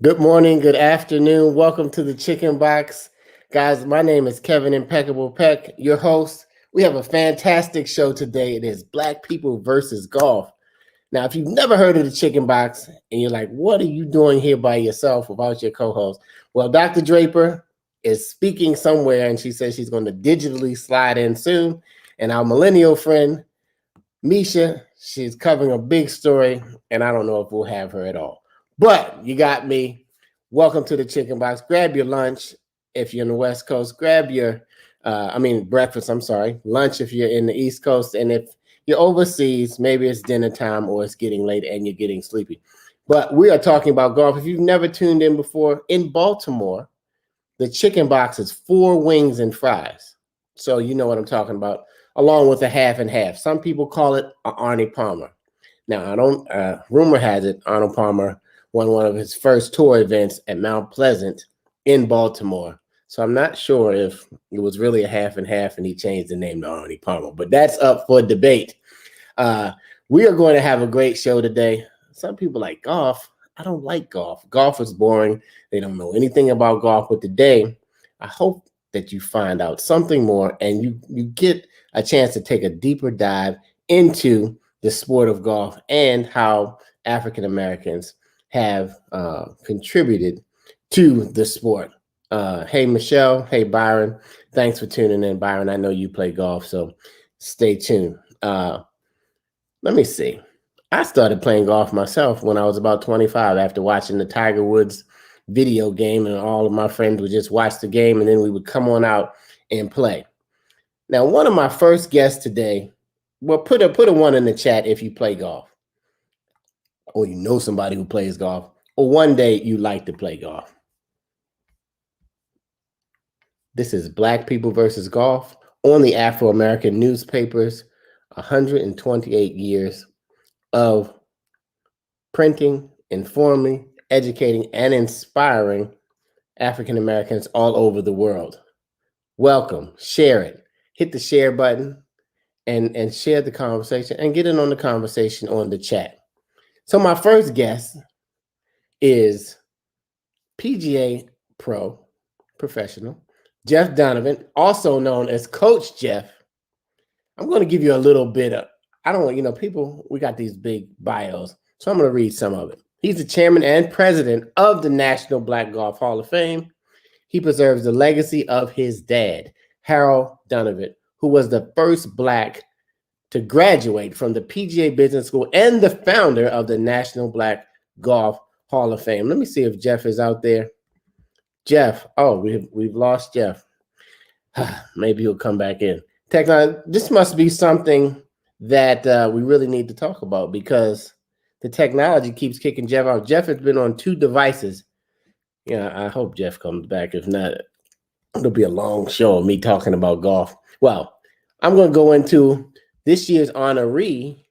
Good morning, good afternoon. Welcome to the Chicken Box. Guys, my name is Kevin Impeccable Peck, your host. We have a fantastic show today. It is Black People versus Golf. Now, if you've never heard of the Chicken Box and you're like, what are you doing here by yourself without your co host? Well, Dr. Draper is speaking somewhere and she says she's going to digitally slide in soon. And our millennial friend, Misha, she's covering a big story, and I don't know if we'll have her at all. But you got me. Welcome to the Chicken Box. Grab your lunch if you're in the West Coast. Grab your, breakfast. I'm sorry, lunch if you're in the East Coast, and if you're overseas, maybe it's dinner time or it's getting late and you're getting sleepy. But we are talking about golf. If you've never tuned in before, in Baltimore, the Chicken Box is 4 wings and fries. So you know what I'm talking about, along with a half and half. Some people call it a Arnie Palmer. Now, I don't. Rumor has it Arnold Palmer won one of his first tour events at Mount Pleasant in Baltimore. So I'm not sure if it was really a half and half and he changed the name to Arnie Palmer, but that's up for debate. We are going to have a great show today. Some people like golf. I don't like golf. Golf is boring. They don't know anything about golf. But today, I hope that you find out something more and you get a chance to take a deeper dive into the sport of golf and how African Americans have contributed to the sport. Hey, Michelle. Hey, Byron. Thanks for tuning in, Byron. I know you play golf, so stay tuned. Let me see. I started playing golf myself when I was about 25 after watching the Tiger Woods video game, and all of my friends would just watch the game, and then we would come on out and play. Now, one of my first guests today, well, put a one in the chat if you play golf, or you know somebody who plays golf, or one day you like to play golf. This is Black People versus Golf on the Afro-American newspapers, 128 years of printing, informing, educating, and inspiring African Americans all over the world. Welcome, share it, hit the share button, and share the conversation and get in on the conversation on the chat. So my first guest is PGA pro professional Jeff Donovan, also known as Coach Jeff. I'm going to give you a little bit of, I don't want, people, we got these big bios, so I'm going to read some of it. He's the chairman and president of the National Black Golf Hall of Fame. He preserves the legacy of his dad, Harold Donovan, who was the first Black to graduate from the PGA Business School and the founder of the National Black Golf Hall of Fame. Let me see if Jeff is out there. Jeff, we've lost Jeff. Maybe he'll come back in. This must be something that we really need to talk about because the technology keeps kicking Jeff out. Jeff has been on 2 devices. Yeah, I hope Jeff comes back. If not, it'll be a long show of me talking about golf. Well, I'm going to go into this year's honoree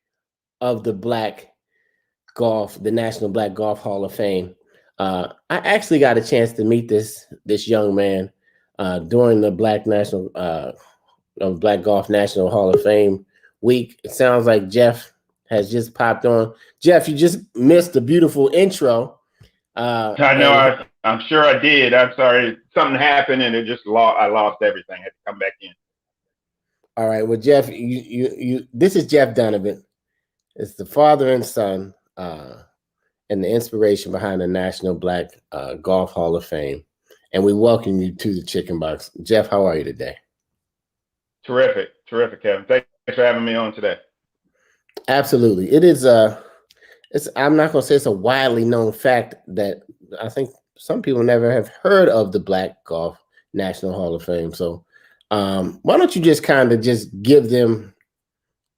of the the National Black Golf Hall of Fame. I actually got a chance to meet this young man during the Black Golf National Hall of Fame week. It sounds like Jeff has just popped on. Jeff, you just missed a beautiful intro. I know. I'm sure I did. I'm sorry. Something happened and I lost everything. I had to come back in. All right. Well, Jeff, this is Jeff Donovan. It's the father and son and the inspiration behind the National Black Golf Hall of Fame. And we welcome you to the Chicken Box. Jeff, how are you today? Terrific, Kevin. Thanks for having me on today. Absolutely. It is I'm not going to say it's a widely known fact that I think some people never have heard of the Black Golf National Hall of Fame. So why don't you just kind of just give them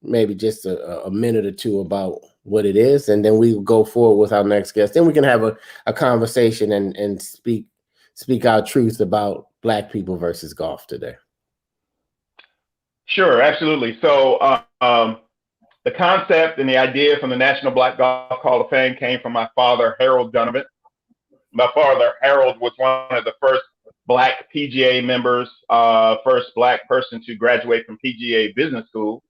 maybe just a minute or two about what it is, and then we will go forward with our next guest. Then we can have a conversation and speak our truth about Black people versus golf today. Sure, absolutely. So the concept and the idea from the National Black Golf Hall of Fame came from my father, Harold Donovan. My father, Harold, was one of the first Black PGA members, first Black person to graduate from PGA Business School.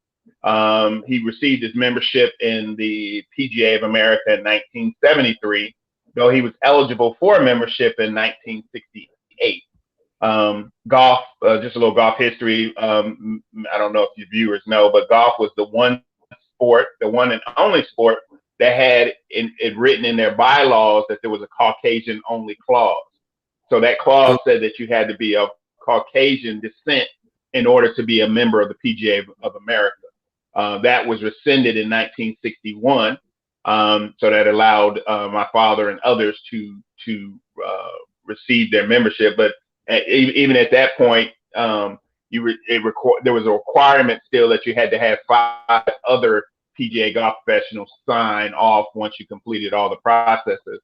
He received his membership in the PGA of America in 1973. though he was eligible for membership in 1968. Golf, just a little golf history. I don't know if your viewers know, but golf was the one sport, the one and only sport that had it written in their bylaws that there was a Caucasian only clause. So that clause said that you had to be of Caucasian descent in order to be a member of the PGA of America. That was rescinded in 1961. So that allowed my father and others to receive their membership. But even at that point, there was a requirement still that you had to have 5 other PGA golf professionals sign off once you completed all the processes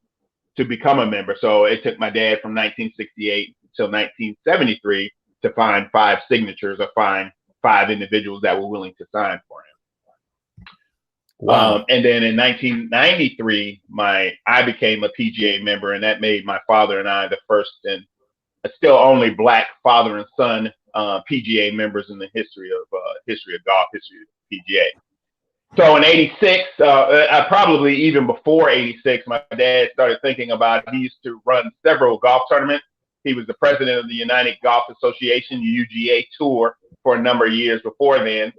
to become a member. So it took my dad from 1968 until 1973 to find 5 signatures or find 5 individuals that were willing to sign for him. Wow. And then in 1993, I became a PGA member, and that made my father and I the first and still only Black father and son PGA members in the history of golf, history of PGA. So in '86, probably even before '86, my dad started thinking about it. He used to run several golf tournaments. He was the president of the United Golf Association, the UGA Tour, for a number of years before then.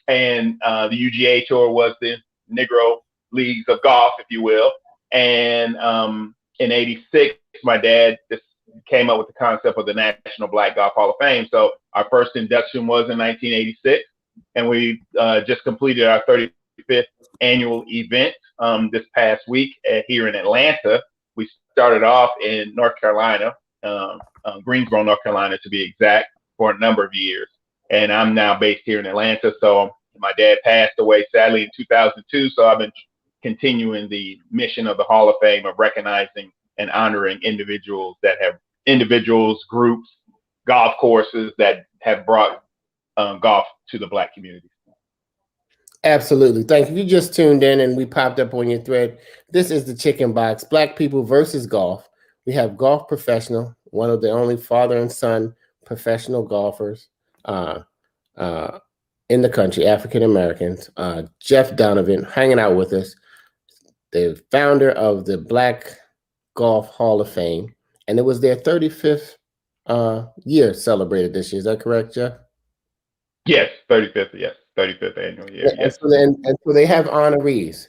And the UGA Tour was the Negro Leagues of Golf, if you will. And in '86, my dad just came up with the concept of the National Black Golf Hall of Fame. So our first induction was in 1986, and we just completed our 35th annual event this past week here in Atlanta. We started off in North Carolina, Greensboro, North Carolina to be exact, for a number of years. And I'm now based here in Atlanta. So my dad passed away sadly in 2002. So I've been continuing the mission of the Hall of Fame of recognizing and honoring individuals, groups, golf courses that have brought golf to the Black community. Absolutely. Thank you. If you just tuned in and we popped up on your thread, this is the Chicken Box, Black People versus Golf. We have golf professional, one of the only father and son professional golfers in the country, African Americans, Jeff Donovan, hanging out with us, the founder of the Black Golf Hall of Fame. And it was their 35th year celebrated this year. Is that correct, Jeff? Yes, 35th. Yes, 35th annual year. Yeah, yes. and so they have honorees.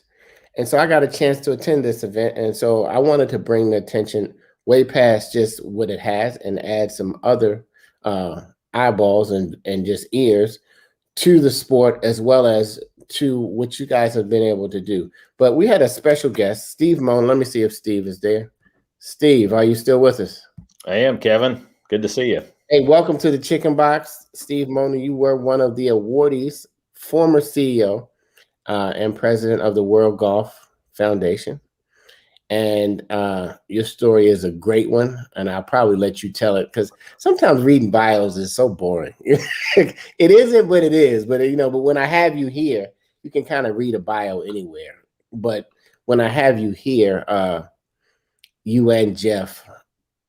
And so I got a chance to attend this event. And so I wanted to bring the attention way past just what it has and add some other eyeballs and just ears to the sport, as well as to what you guys have been able to do. But we had a special guest, Steve Moan. Let me see if Steve is there. Steve, are you still with us? I am, Kevin. Good to see you. Hey, welcome to the Chicken Box. Steve Mona, you were one of the awardees, former CEO and president of the World Golf Foundation. And your story is a great one, and I'll probably let you tell it, because sometimes reading bios is so boring. It isn't, but it is. But but when I have you here, you can kind of read a bio anywhere. But when I have you here, you and Jeff,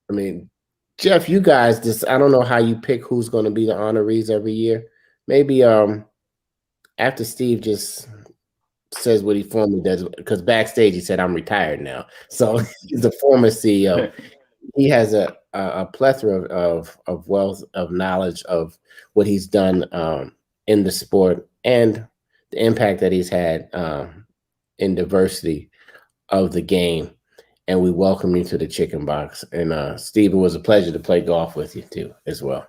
I mean, Jeff, you guys just, I don't know how you pick who's going to be the honorees every year. Maybe after Steve just says what he formerly does, because backstage he said, I'm retired now. So he's a former CEO. He has a plethora of wealth of knowledge of what he's done in the sport and the impact that he's had in diversity of the game. And we welcome you to the Chicken Box. And Steve, it was a pleasure to play golf with you too, as well.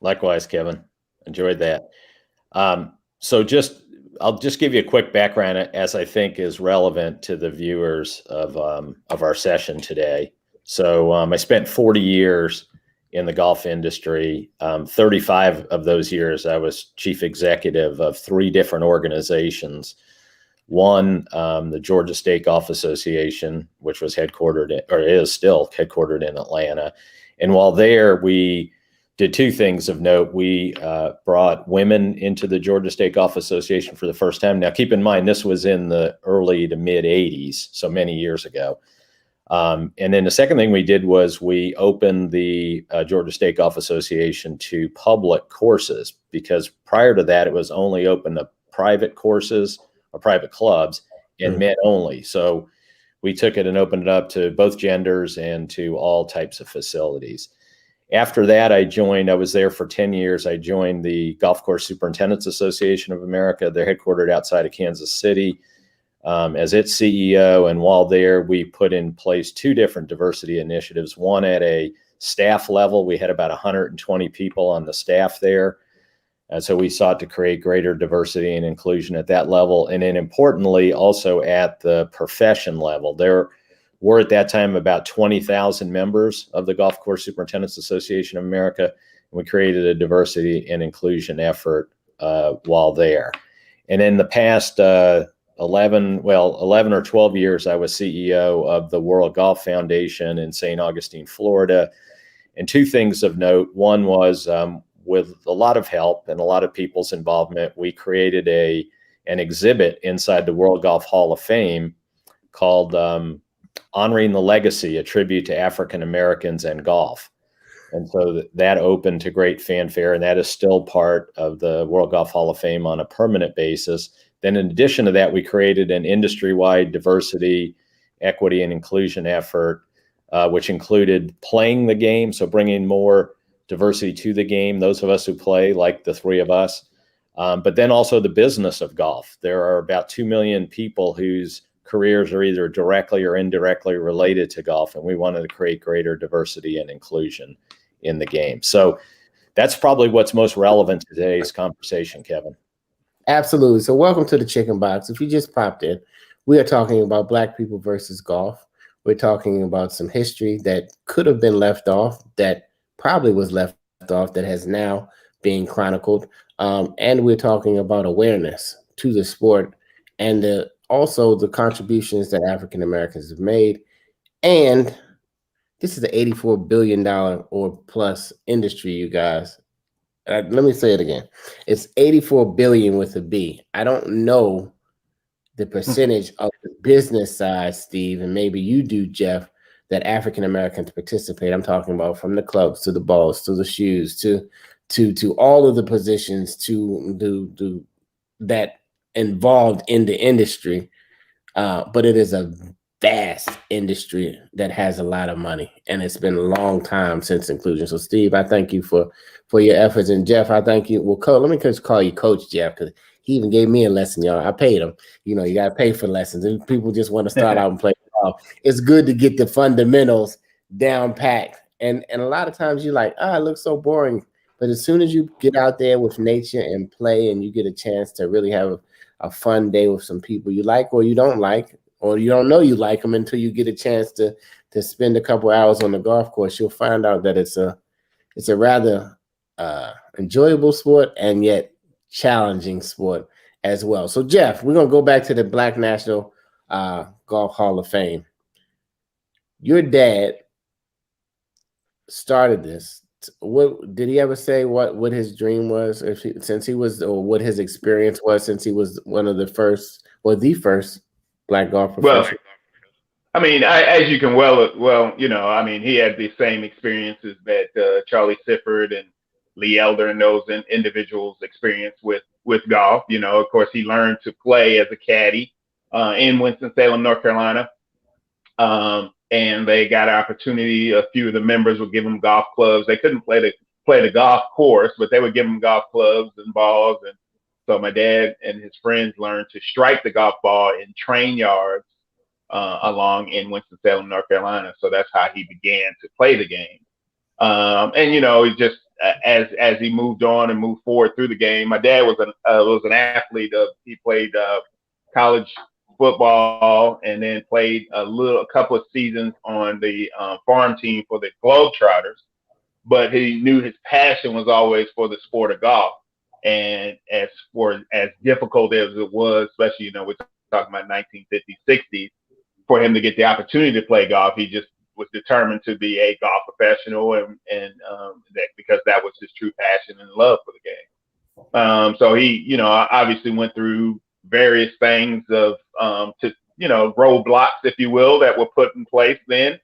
Likewise, Kevin. Enjoyed that. I'll just give you a quick background, as I think is relevant to the viewers of our session today. So I spent 40 years in the golf industry. 35 of those years, I was chief executive of 3 different organizations. One, the Georgia State Golf Association, which was headquartered or is still headquartered in Atlanta. And while there, we did 2 things of note. We brought women into the Georgia State Golf Association for the first time. Now, keep in mind, this was in the early to mid 80s, so many years ago. And then the second thing we did was we opened the Georgia State Golf Association to public courses, because prior to that, it was only open to private courses or private clubs and men only. So we took it and opened it up to both genders and to all types of facilities. After that, I was there for 10 years. I joined the Golf Course Superintendents Association of America. They're headquartered outside of Kansas City, as its CEO. And while there, we put in place 2 different diversity initiatives, one at a staff level. We had about 120 people on the staff there. And so we sought to create greater diversity and inclusion at that level. And then importantly, also at the profession level. There were at that time about 20,000 members of the Golf Course Superintendents Association of America. And we created a diversity and inclusion effort while there. And in the past 11 or 12 years, I was CEO of the World Golf Foundation in St. Augustine, Florida. And 2 things of note. One was with a lot of help and a lot of people's involvement, we created an exhibit inside the World Golf Hall of Fame called Honoring the Legacy, a tribute to African Americans and golf. And so that opened to great fanfare, and that is still part of the World Golf Hall of Fame on a permanent basis. Then in addition to that, we created an industry-wide diversity, equity, and inclusion effort, which included playing the game, so bringing more diversity to the game, those of us who play, like the 3 of us, but then also the business of golf. There are about 2 million people whose careers are either directly or indirectly related to golf, and we wanted to create greater diversity and inclusion in the game. So that's probably what's most relevant to today's conversation, Kevin. Absolutely. So welcome to the Chicken Box. If you just popped in, we are talking about Black people versus golf. We're talking about some history that could have been left off, that probably was left off, that has now been chronicled. And we're talking about awareness to the sport and also the contributions that African Americans have made. And this is an $84 billion or plus industry, you guys. Let me say it again. It's 84 billion with a B. I don't know the percentage of the business side, Steve, and maybe you do, Jeff, that African Americans participate. I'm talking about from the clubs to the balls to the shoes to all of the positions to that involved in the industry. But it is a vast industry that has a lot of money, and it's been a long time since inclusion. So, Steve, I thank you for your efforts, and Jeff, I thank you. Well, let me just call you Coach Jeff, because he even gave me a lesson, y'all. I paid him. You know, you got to pay for lessons, and people just want to start out and play golf. It's good to get the fundamentals down packed, and a lot of times you're like, it looks so boring, but as soon as you get out there with nature and play, and you get a chance to really have a fun day with some people you like or you don't like, or you don't know you like them until you get a chance to spend a couple hours on the golf course, you'll find out that it's a rather enjoyable sport and yet challenging sport as well. So, Jeff, we're going to go back to the Black National Golf Hall of Fame. Your dad started this. What did he ever say what his dream was, or what his experience was since he was one of the first, or the first Black golf professional? Well, I mean, as you can he had the same experiences that Charlie Sifford and Lee Elder and those individuals experienced with golf. You know, of course, he learned to play as a caddy in Winston-Salem, North Carolina. And they got an opportunity. A few of the members would give him golf clubs. They couldn't play the golf course, but they would give him golf clubs and balls. And so my dad and his friends learned to strike the golf ball in train yards along in Winston-Salem, North Carolina. So that's how he began to play the game. And you know, he just as he moved on and moved forward through the game, my dad was an athlete. He played college football and then played a couple of seasons on the farm team for the Globetrotters. But he knew his passion was always for the sport of golf. And as difficult as it was, especially, you know, we're talking about 1950s, 60s, for him to get the opportunity to play golf, he just was determined to be a golf professional, and that because that was his true passion and love for the game. So he, you know, obviously went through various things of roadblocks, if you will, that were put in place then,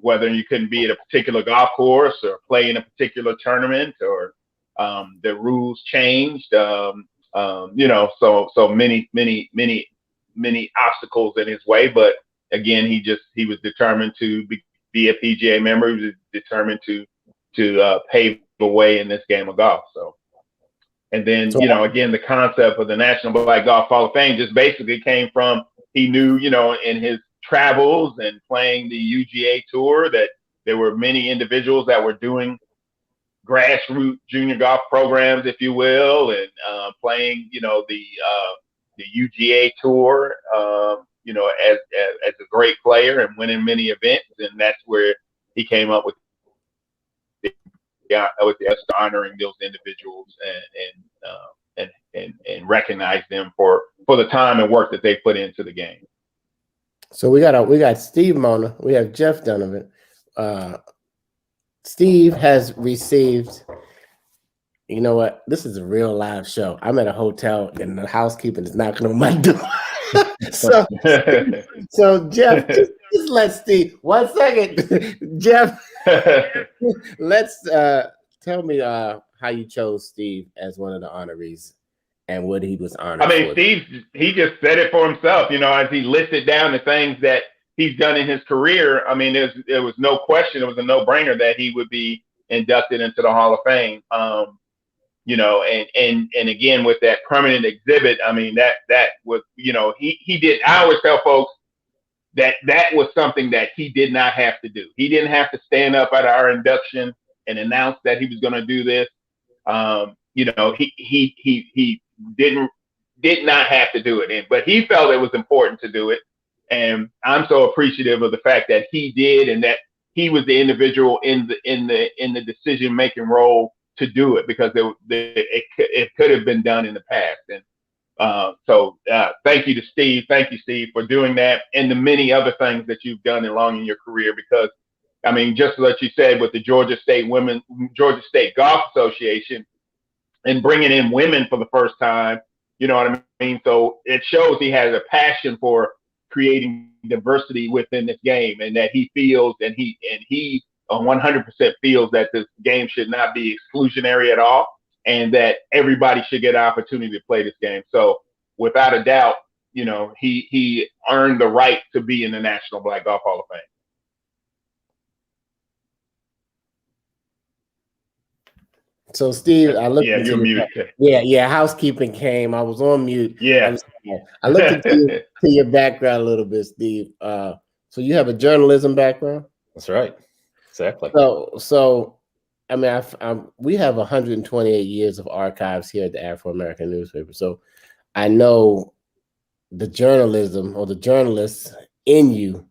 whether you couldn't be at a particular golf course or play in a particular tournament, or the rules changed, so many obstacles in his way. But again, he was determined to be a PGA member. He was determined to pave the way in this game of golf. So, and then, So, again, the concept of the National Black Golf Hall of Fame just basically came from, he knew, in his travels and playing the UGA tour, that there were many individuals that were doing grassroots junior golf programs, if you will, and playing, the UGA tour, as a great player and winning many events. And that's where he came up with honoring those individuals and recognize them for the time and work that they put into the game. So we got Steve Mona, we have Jeff Donovan. Steve has received, you know what? This is a real live show. I'm at a hotel and the housekeeping is knocking on my door. so Jeff, just let Steve 1 second. Jeff, let's tell me how you chose Steve as one of the honorees and what he was honored. I mean, Steve, he just said it for himself, as he listed down the things that he's done in his career. I mean, there was no question. It was a no-brainer that he would be inducted into the Hall of Fame. And again, with that permanent exhibit, I mean, that was, he did. I always tell folks that was something that he did not have to do. He didn't have to stand up at our induction and announce that he was going to do this. He did not have to do it, but he felt it was important to do it. And I'm so appreciative of the fact that he did, and that he was the individual in the decision-making role to do it, because it could have been done in the past. And so thank you to Steve. Thank you, Steve, for doing that, and the many other things that you've done along in your career. Because, I mean, just like you said, with the Georgia State Golf Association and bringing in women for the first time, you know what I mean? So it shows he has a passion for creating diversity within this game, and that he feels, and he 100% feels that this game should not be exclusionary at all, and that everybody should get an opportunity to play this game. So without a doubt, he earned the right to be in the National Black Golf Hall of Fame. So Steve, I looked into you're muted. Yeah, housekeeping came. I was on mute. Yeah. I looked into your background a little bit, Steve. So you have a journalism background? That's right. Exactly. So I mean, we have 128 years of archives here at the Afro-American newspaper. So I know the journalism, or the journalists in you,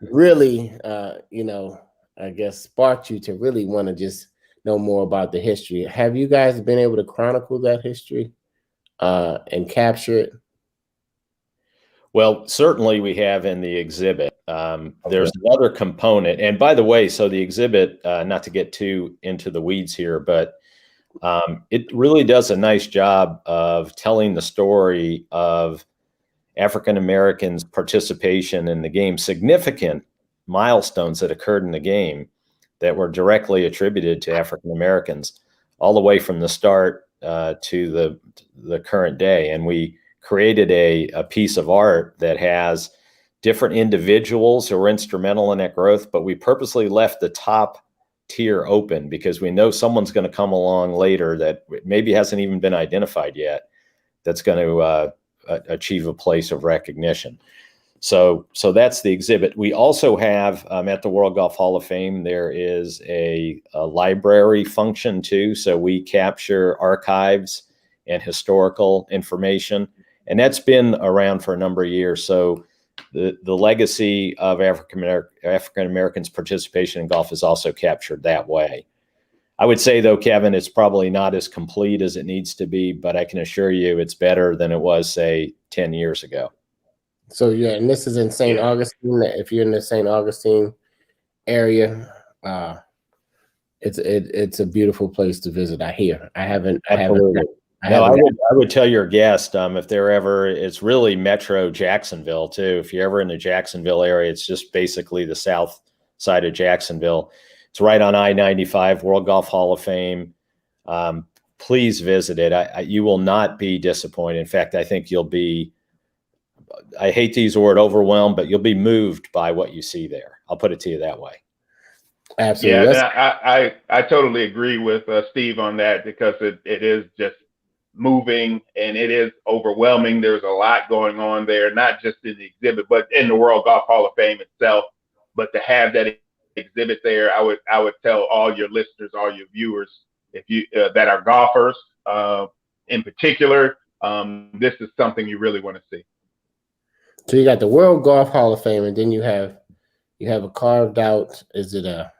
really, I guess sparked you to really want to just know more about the history. Have you guys been able to chronicle that history and capture it? Well, certainly we have in the exhibit. There's another component. And by the way, so the exhibit, not to get too into the weeds here, but it really does a nice job of telling the story of African Americans' participation in the game, significant milestones that occurred in the game that were directly attributed to African Americans, all the way from the start to the current day. And we created a piece of art that has different individuals who were instrumental in that growth, but we purposely left the top tier open because we know someone's going to come along later that maybe hasn't even been identified yet, that's going to achieve a place of recognition. So that's the exhibit. We also have at the World Golf Hall of Fame, there is a library function too. So we capture archives and historical information, and that's been around for a number of years. So the legacy of African Americans' participation in golf is also captured that way. I would say, though, Kevin, it's probably not as complete as it needs to be, but I can assure you it's better than it was, say, 10 years ago. So, yeah, and this is in St. Augustine. If you're in the St. Augustine area, it's a beautiful place to visit. I hear. I would tell your guest if they're ever. It's really Metro Jacksonville too. If you're ever in the Jacksonville area, it's just basically the south side of Jacksonville. It's right on I-95, World Golf Hall of Fame. Please visit it. You will not be disappointed. In fact, I think you'll be I hate to use the word overwhelmed, but you'll be moved by what you see there. I'll put it to you that way. Absolutely. Yeah, I totally agree with Steve on that, because it is just moving and it is overwhelming. There's a lot going on there, not just in the exhibit, but in the World Golf Hall of Fame itself. But to have that exhibit there, I would tell all your listeners, all your viewers, if you that are golfers in particular, this is something you really want to see. So you got the World Golf Hall of Fame, and then you have a carved out. Is it a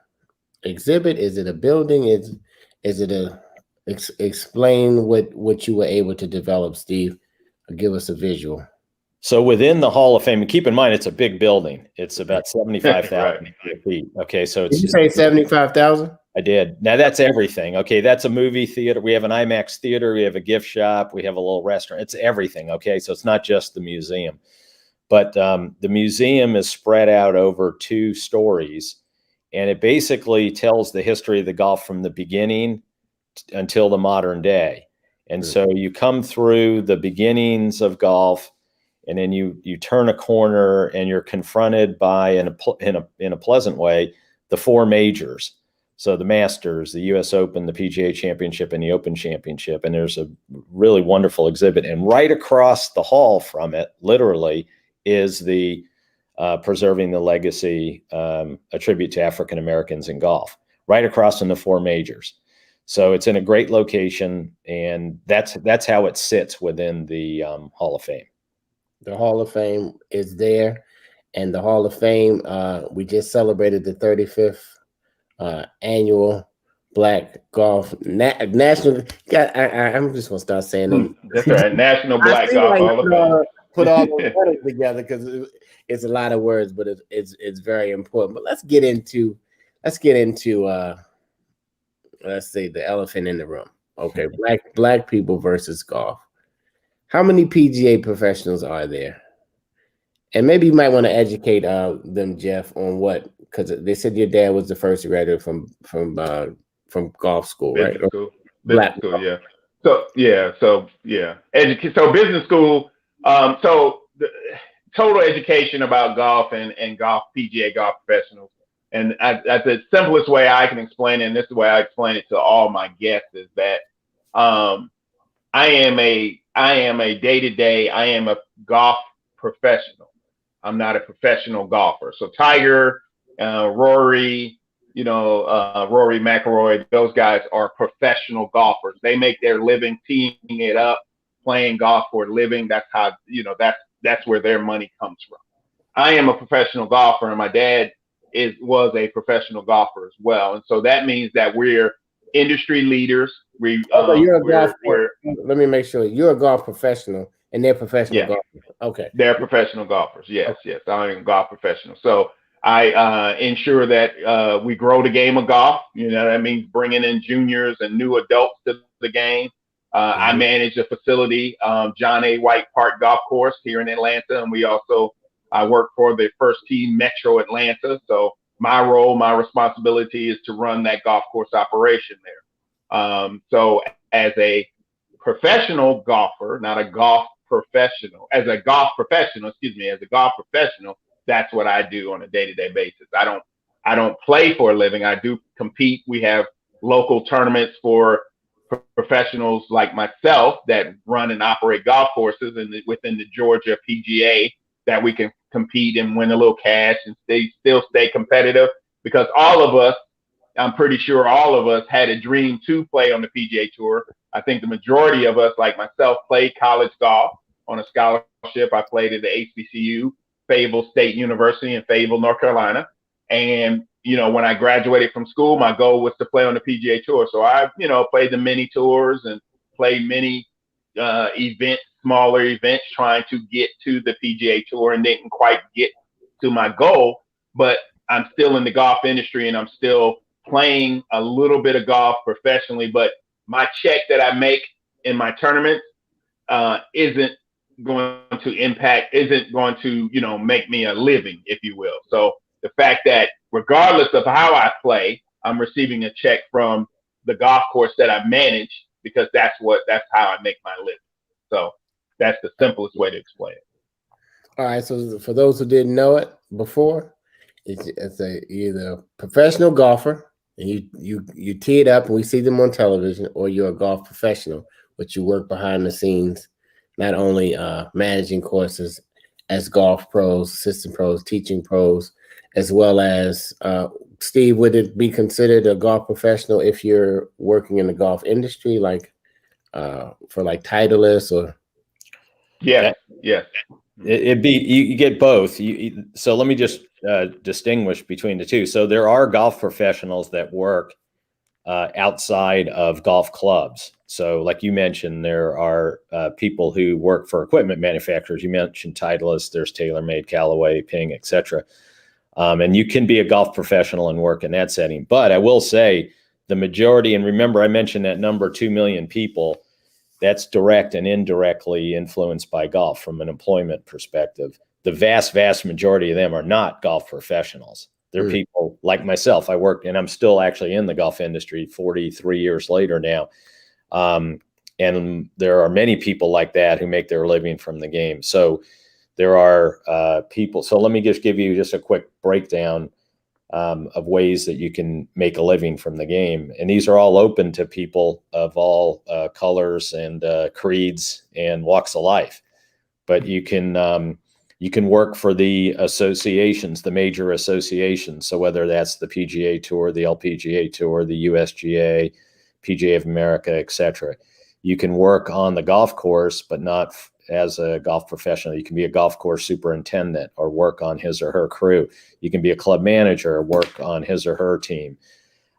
exhibit? Is it a building? Is it a explain what you were able to develop, Steve? Give us a visual. So within the Hall of Fame, and keep in mind, it's a big building. It's about 75,000 Right. feet. Okay, so Did you say 75,000? I did. Now that's everything. Okay, that's a movie theater. We have an IMAX theater. We have a gift shop. We have a little restaurant. It's everything. Okay, so it's not just the museum, but the museum is spread out over 2 stories, and it basically tells the history of the golf from the beginning until the modern day. And so you come through the beginnings of golf, and then you turn a corner and you're confronted by, in a pleasant way, the 4 majors. So the Masters, the US Open, the PGA Championship, and the Open Championship. And there's a really wonderful exhibit. And right across the hall from it, literally, is the Preserving the Legacy, a tribute to African Americans in golf, right across from the 4 majors. So it's in a great location, and that's how it sits within the Hall of Fame. The Hall of Fame is there, and the Hall of Fame, we just celebrated the 35th annual Black Golf National. I'm just gonna start saying them. That's right, National Black Golf Hall of Fame. Put all those letters together, because it's a lot of words, but it's very important. But let's get into let's say the elephant in the room. Okay, black people versus golf. How many PGA professionals are there? And maybe you might want to educate them, Jeff, on what, because they said your dad was the first graduate from golf school, right? Business school. Business school, yeah. So business school. So the total education about golf and golf, PGA golf professionals. And the simplest way I can explain it, and this is the way I explain it to all my guests, is that I am a day-to-day, I am a golf professional. I'm not a professional golfer. So Tiger, Rory, Rory McIlroy, those guys are professional golfers. They make their living teeing it up, playing golf for a living. That's how, that's where their money comes from. I am a professional golfer, and my dad was a professional golfer as well. And so that means that we're industry leaders. You're a golf. Let me make sure you're a golf professional, and they're professional golfers. Okay, they're professional golfers. Yes, yes, I'm a golf professional. So I ensure that we grow the game of golf. That means bringing in juniors and new adults to the game. I manage a facility, John A. White Park Golf Course here in Atlanta, and I work for the First Tee Metro Atlanta. So my role, my responsibility is to run that golf course operation there. So as a professional golfer, not a golf professional, as a golf professional, that's what I do on a day-to-day basis. I don't play for a living. I do compete. We have local tournaments for professionals like myself that run and operate golf courses within the Georgia PGA, that we can compete and win a little cash and still stay competitive, because all of us, I'm pretty sure all of us had a dream to play on the PGA Tour. I think the majority of us, like myself, played college golf on a scholarship. I played at the HBCU, Fayetteville State University in Fayetteville, North Carolina. And, when I graduated from school, my goal was to play on the PGA Tour. So I, played the mini tours and played many events, smaller events, trying to get to the PGA Tour, and didn't quite get to my goal. But I'm still in the golf industry, and I'm still playing a little bit of golf professionally. But my check that I make in my tournaments isn't going to make me a living, if you will. So the fact that regardless of how I play, I'm receiving a check from the golf course that I manage, because that's how I make my living. So that's the simplest way to explain it. All right. So for those who didn't know it before, it's either a professional golfer and you tee it up and we see them on television, or you're a golf professional, but you work behind the scenes, not only managing courses as golf pros, assistant pros, teaching pros, as well as Steve. Would it be considered a golf professional if you're working in the golf industry, like for like Titleist or? Yes, yes. It'd be you get both. So let me just distinguish between the two. So there are golf professionals that work outside of golf clubs. So like you mentioned, there are people who work for equipment manufacturers. You mentioned Titleist, there's TaylorMade, Callaway, Ping, etc. And you can be a golf professional and work in that setting. But I will say the majority, and remember I mentioned that number, 2 million people, that's direct and indirectly influenced by golf from an employment perspective. The vast, vast majority of them are not golf professionals. They're people like myself. I work, and I'm still actually in the golf industry 43 years later now. And there are many people like that who make their living from the game. So there are people. So let me just give you just a quick breakdown of ways that you can make a living from the game. And these are all open to people of all colors and creeds and walks of life. But you can work for the associations, the major associations. So whether that's the PGA Tour, the LPGA Tour, the USGA, PGA of America, etc. You can work on the golf course, but not as a golf professional. You can be a golf course superintendent or work on his or her crew. You can be a club manager or work on his or her team.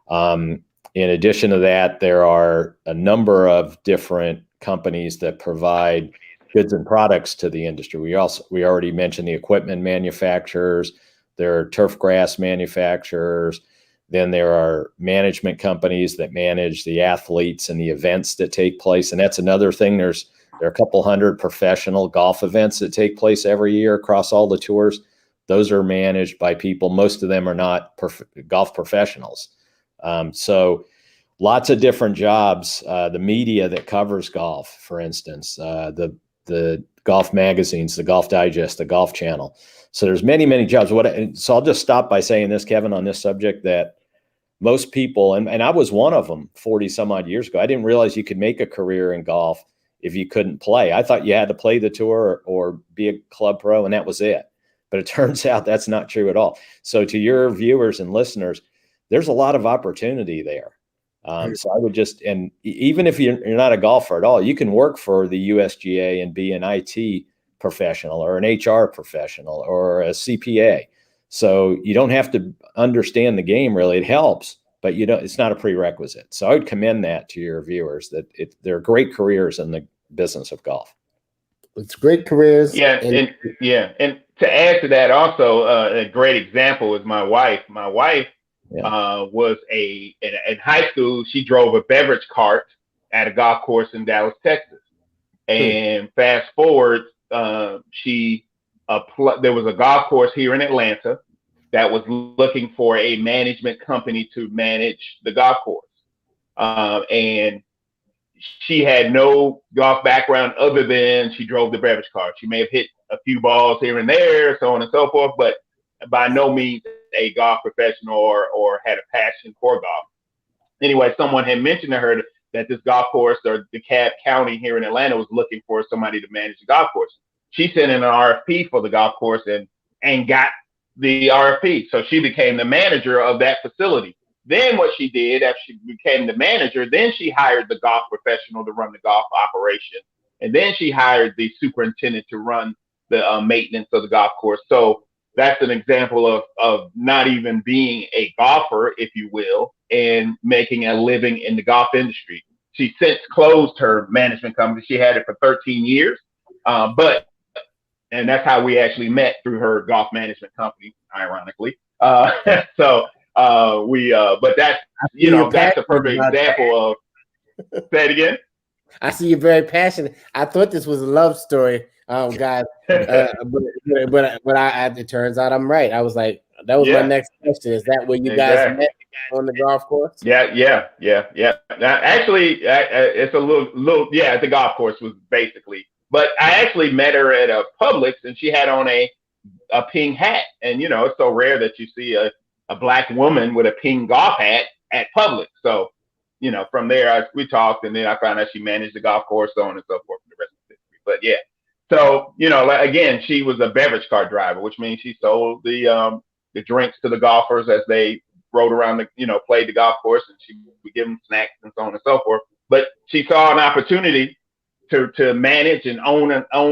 In addition to that, there are a number of different companies that provide goods and products to the industry. We already mentioned the equipment manufacturers. There are turf grass manufacturers. Then there are management companies that manage the athletes and the events that take place. And that's another thing. There are a couple hundred professional golf events that take place every year across all the tours. Those are managed by people. Most of them are not golf professionals. So lots of different jobs. The media that covers golf, for instance, the golf magazines, the Golf Digest, the Golf Channel. So there's many, many jobs. So I'll just stop by saying this, Kevin, on this subject, that most people, and I was one of them 40 some odd years ago, I didn't realize you could make a career in golf if you couldn't play. I thought you had to play the tour or be a club pro, and that was it. But it turns out that's not true at all. So to your viewers and listeners, there's a lot of opportunity there. So I would just, and even if you're not a golfer at all, you can work for the USGA and be an IT professional or an HR professional or a CPA. So you don't have to understand the game, really. It helps, but it's not a prerequisite. So I would commend that to your viewers, that there are great careers in the business of golf. It's great careers. Yeah. And to add to that also, a great example is my wife. My wife was in high school. She drove a beverage cart at a golf course in Dallas, Texas. And fast forward, there was a golf course here in Atlanta that was looking for a management company to manage the golf course. And she had no golf background other than she drove the beverage cart. She may have hit a few balls here and there, so on and so forth, but by no means a golf professional or had a passion for golf. Anyway, someone had mentioned to her that this golf course, or DeKalb County here in Atlanta, was looking for somebody to manage the golf course. She sent in an RFP for the golf course and got the RFP. So she became the manager of that facility. Then what she did after she became the manager, then she hired the golf professional to run the golf operation. And then she hired the superintendent to run the maintenance of the golf course. So that's an example of not even being a golfer, if you will, and making a living in the golf industry. She since closed her management company. She had it for 13 years. And that's how we actually met, through her golf management company, ironically. But that's, that's a perfect example of, say it again. I see you're very passionate. I thought this was a love story, guys. But it turns out I'm right. I was like, that was my next question. Is that where you guys met, on the golf course? Yeah. Now, actually, it's a little. Yeah, the golf course was basically But I actually met her at a Publix, and she had on a pink hat. And, you know, it's so rare that you see a black woman with a pink golf hat at Publix. So, you know, from there, we talked, and then I found out she managed the golf course, so on and so forth, and the rest of the history. But yeah, so, you know, like, again, she was a beverage cart driver, which means she sold the drinks to the golfers as they rode around the, you know, played the golf course, and she would give them snacks and so on and so forth. But she saw an opportunity to manage and own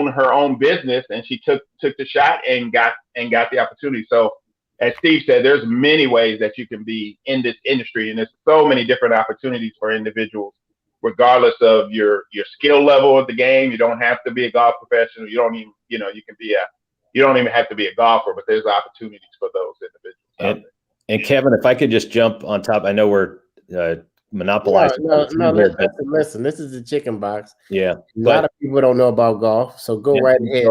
her own business, and she took the shot and got the opportunity. So, as Steve said, there's many ways that you can be in this industry, and there's so many different opportunities for individuals, regardless of your skill level of the game. You don't have to be a golf professional. You don't even, you know, you don't even have to be a golfer, but there's opportunities for those individuals. And Kevin, if I could just jump on top, I know we're monopolizing. No, listen, this is the Chicken Box. Yeah. A lot of people don't know about golf, so go right ahead.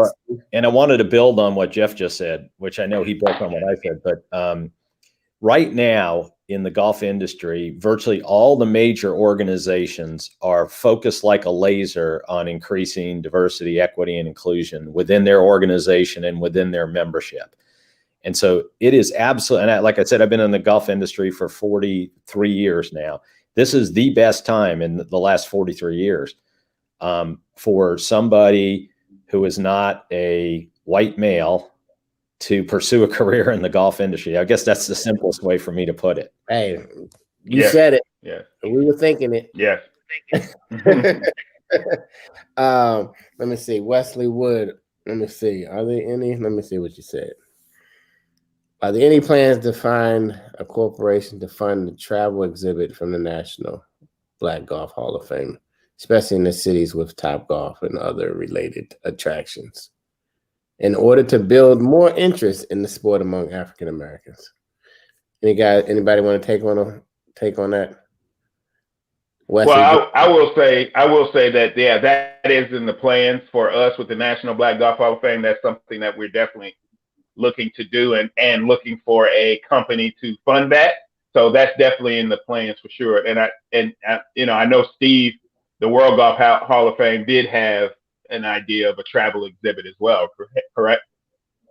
And I wanted to build on what Jeff just said, which I know he built on what I said, but right now in the golf industry, virtually all the major organizations are focused like a laser on increasing diversity, equity, and inclusion within their organization and within their membership. And so it is absolutely, and like I said, I've been in the golf industry for 43 years now. This is the best time in the last 43 years for somebody who is not a white male to pursue a career in the golf industry. I guess that's the simplest way for me to put it. Hey, you said it. Yeah. We were thinking it. Yeah. Let me see. Wesley Wood. Let me see. Are there any? Let me see what you said. Are there any plans to find a corporation to fund the travel exhibit from the National Black Golf Hall of Fame, especially in the cities with Topgolf and other related attractions, in order to build more interest in the sport among African Americans? Anybody want to take on that? Wesley? Well, I will say that, yeah, that is in the plans for us with the National Black Golf Hall of Fame. That's something that we're definitely looking to do, and looking for a company to fund that. So that's definitely in the plans for sure. And I you know, I know Steve, the World Golf Hall of Fame, did have an idea of a travel exhibit as well, correct?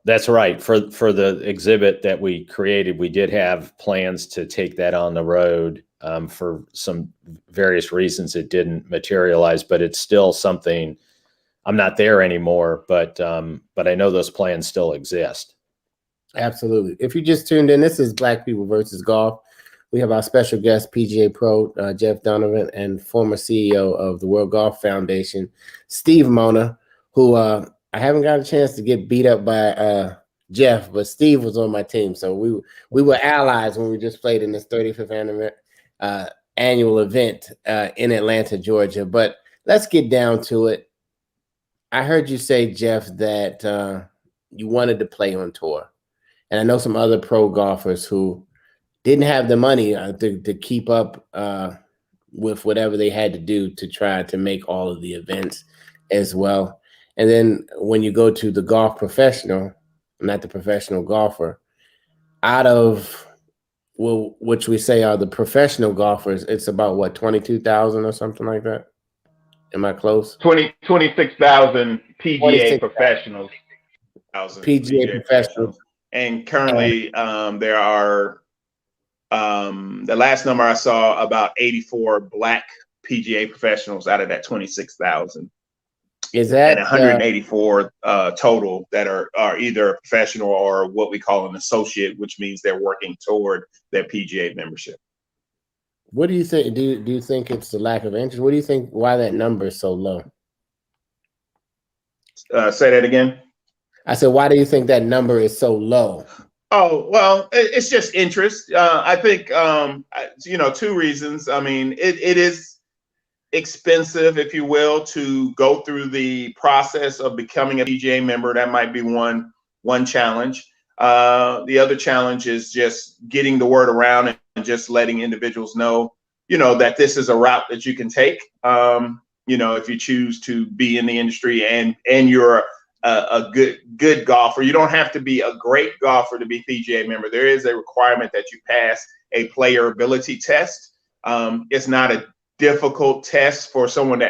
That's right. For the exhibit that we created, we did have plans to take that on the road. For some various reasons, it didn't materialize, but it's still something. I'm not there anymore, but I know those plans still exist. Absolutely. If you just tuned in, this is Black People versus Golf. We have our special guest, PGA Pro Jeff Donovan, and former CEO of the World Golf Foundation, Steve Mona, who I haven't got a chance to get beat up by Jeff, but Steve was on my team. So we were allies when we just played in this 35th annual event in Atlanta, Georgia. But let's get down to it. I heard you say, Jeff, that you wanted to play on tour. And I know some other pro golfers who didn't have the money to keep up with whatever they had to do to try to make all of the events as well. And then when you go to the golf professional, not the professional golfer, out of, well, which we say are the professional golfers, it's about what, 22,000 or something like that? Am I close? 26,000 PGA professionals. PGA professionals. And currently, there are, the last number I saw, about 84 Black PGA professionals out of that 26,000. Is that, and 184 total that are either professional or what we call an associate, which means they're working toward their PGA membership. What do you think? Do you think it's the lack of interest? What do you think? Why that number is so low? Say that again. I said, why do you think that number is so low? Oh, well, it's just interest. I think, you know, two reasons. I mean, it is expensive, if you will, to go through the process of becoming a PGA member. That might be one challenge. The other challenge is just getting the word around and just letting individuals know, you know, that this is a route that you can take. You know, if you choose to be in the industry and you're a good golfer. You don't have to be a great golfer to be PGA member. There is a requirement that you pass a player ability test. It's not a difficult test for someone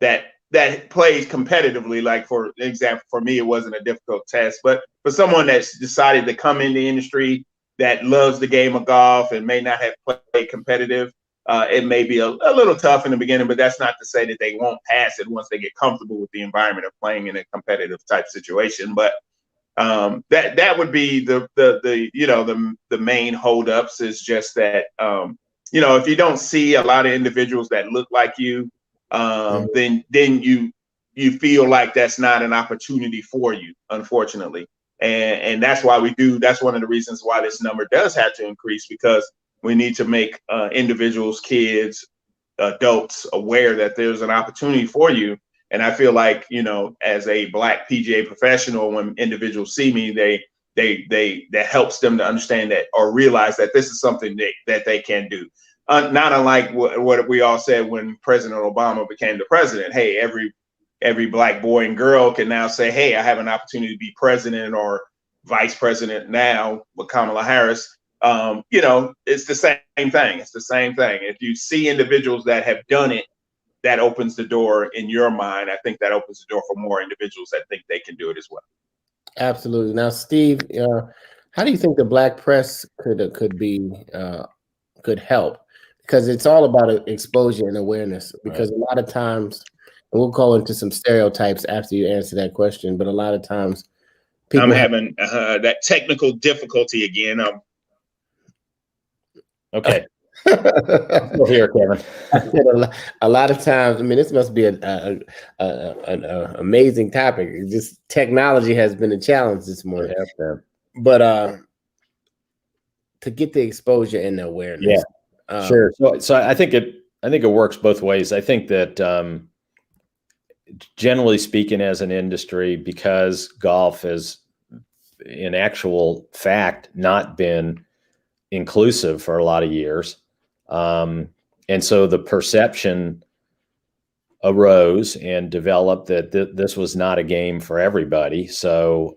that that plays competitively, like for example, for me, it wasn't a difficult test, but for someone that's decided to come in the industry that loves the game of golf and may not have played competitive, it may be a little tough in the beginning, but that's not to say that they won't pass it once they get comfortable with the environment of playing in a competitive type situation. But that would be the main holdups is just that if you don't see a lot of individuals that look like you, then you feel like that's not an opportunity for you, unfortunately. And that's why that's one of the reasons why this number does have to increase, because we need to make individuals, kids, adults aware that there's an opportunity for you. And I feel like, as a Black PGA professional, when individuals see me, that helps them to understand that or realize that this is something that they can do. Not unlike what we all said when President Obama became the president. Hey, every Black boy and girl can now say, hey, I have an opportunity to be president or vice president now with Kamala Harris. It's the same thing. It's the same thing. If you see individuals that have done it, that opens the door in your mind. I think that opens the door for more individuals that think they can do it as well. Absolutely. Now, Steve, how do you think the Black press could help? Because it's all about exposure and awareness. Because a lot of times, and we'll go into some stereotypes after you answer that question, but a lot of times, I'm having that technical difficulty again. Okay. Still here, Kevin. A lot of times, I mean, this must be an amazing topic. Just technology has been a challenge this morning. But to get the exposure and the awareness. Yeah, sure. So I think it works both ways. I think that generally speaking, as an industry, because golf has, in actual fact, not been inclusive for a lot of years. And so the perception arose and developed that this was not a game for everybody. So,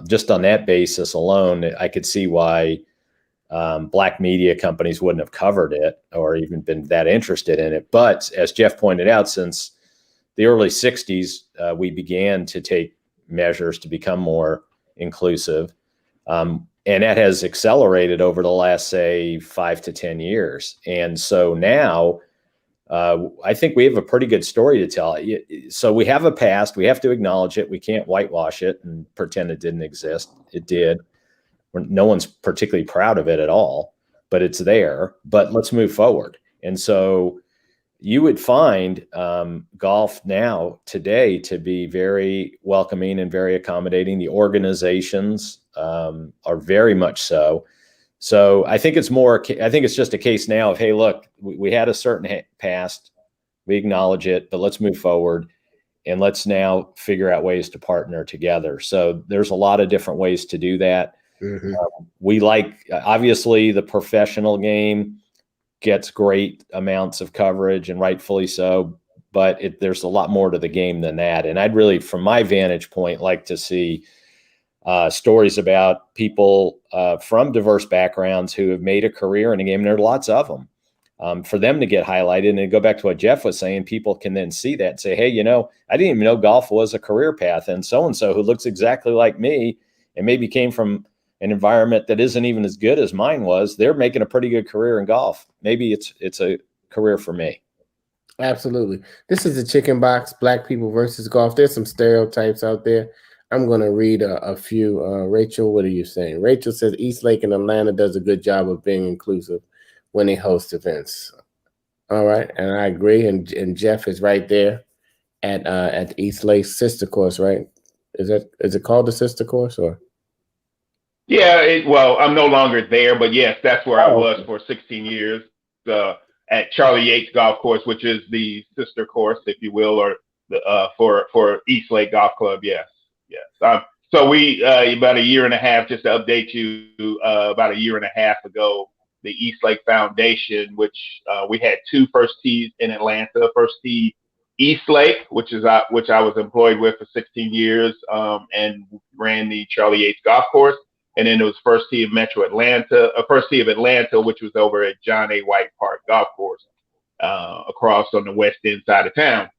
just on that basis alone, I could see why Black media companies wouldn't have covered it or even been that interested in it. But as Jeff pointed out, since the early 60s, we began to take measures to become more inclusive. And that has accelerated over the last, say, 5 to 10 years. And so now I think we have a pretty good story to tell. So we have a past. We have to acknowledge it. We can't whitewash it and pretend it didn't exist. It did. No one's particularly proud of it at all, but it's there. But let's move forward. And so you would find golf now today to be very welcoming and very accommodating. The organizations are very much so. So I think it's just a case now of, hey, look, we had a certain past, we acknowledge it, but let's move forward and let's now figure out ways to partner together. So there's a lot of different ways to do that. Mm-hmm. We like, obviously, the professional game gets great amounts of coverage, and rightfully so, but there's a lot more to the game than that. And I'd really, from my vantage point, like to see stories about people from diverse backgrounds who have made a career in a game, and there are lots of them, for them to get highlighted. And to go back to what Jeff was saying, people can then see that and say, hey, I didn't even know golf was a career path. And so who looks exactly like me and maybe came from an environment that isn't even as good as mine was, they're making a pretty good career in golf. Maybe it's a career for me. Absolutely. This is the Chicken Box, Black people versus golf. There's some stereotypes out there. I'm going to read a few. Rachel, what are you saying? Rachel says Eastlake in Atlanta does a good job of being inclusive when they host events. All right. And I agree. And Jeff is right there at Eastlake's sister course, right? Is it called the sister course or? Yeah, well, I'm no longer there, but yes, that's where I was for 16 years at Charlie Yates Golf Course, which is the sister course, if you will, or the for Eastlake Golf Club. Yes. So we about a year and a half, just to update you, about a year and a half ago, the Eastlake Foundation, which we had 2 first tees in Atlanta. First tee Eastlake, which I was employed with for 16 years, and ran the Charlie Yates Golf Course. And then it was First Tee of Metro Atlanta, First Tee of Atlanta, which was over at John A. White Park Golf Course, across on the west end side of town.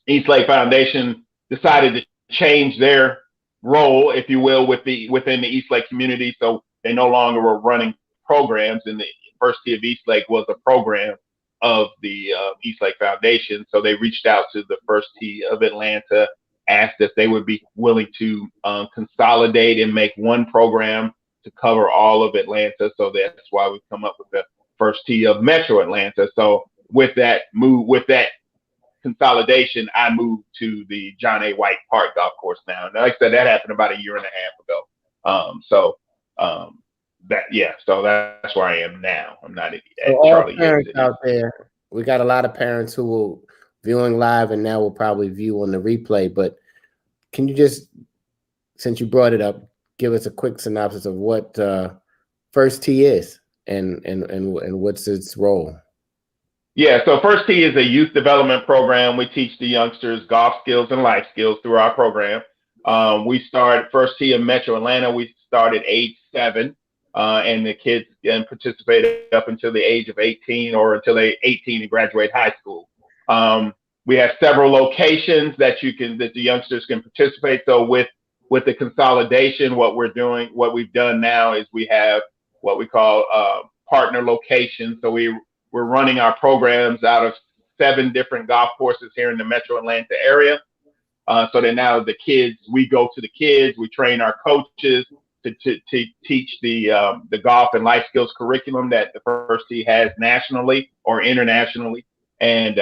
East Lake Foundation decided to change their role, if you will, within the East Lake community. So they no longer were running programs, and the First Tee of East Lake was a program of the East Lake Foundation. So they reached out to the First Tee of Atlanta, asked if they would be willing to consolidate and make one program to cover all of Atlanta. So that's why we've come up with the First Tee of Metro Atlanta. So with that consolidation, I moved to the John A. White Park Golf Course now. And like I said, that happened about a year and a half ago. So that's where I am now. I'm not at Charlie parents out there. We got a lot of parents who will viewing live and now will probably view on the replay. But can you just, since you brought it up, give us a quick synopsis of what First Tee is and what's its role? Yeah, so First Tee is a youth development program. We teach the youngsters golf skills and life skills through our program. We started First Tee in Metro Atlanta. We started age 7, and the kids can participate up until the age of 18 or until they're 18 and graduate high school. We have several locations that the youngsters can participate. So with the consolidation, what we've done now is we have what we call partner locations. So we're running our programs out of 7 different golf courses here in the Metro Atlanta area. So that now we go to the kids, we train our coaches to teach the golf and life skills curriculum that the First Tee has nationally or internationally. And,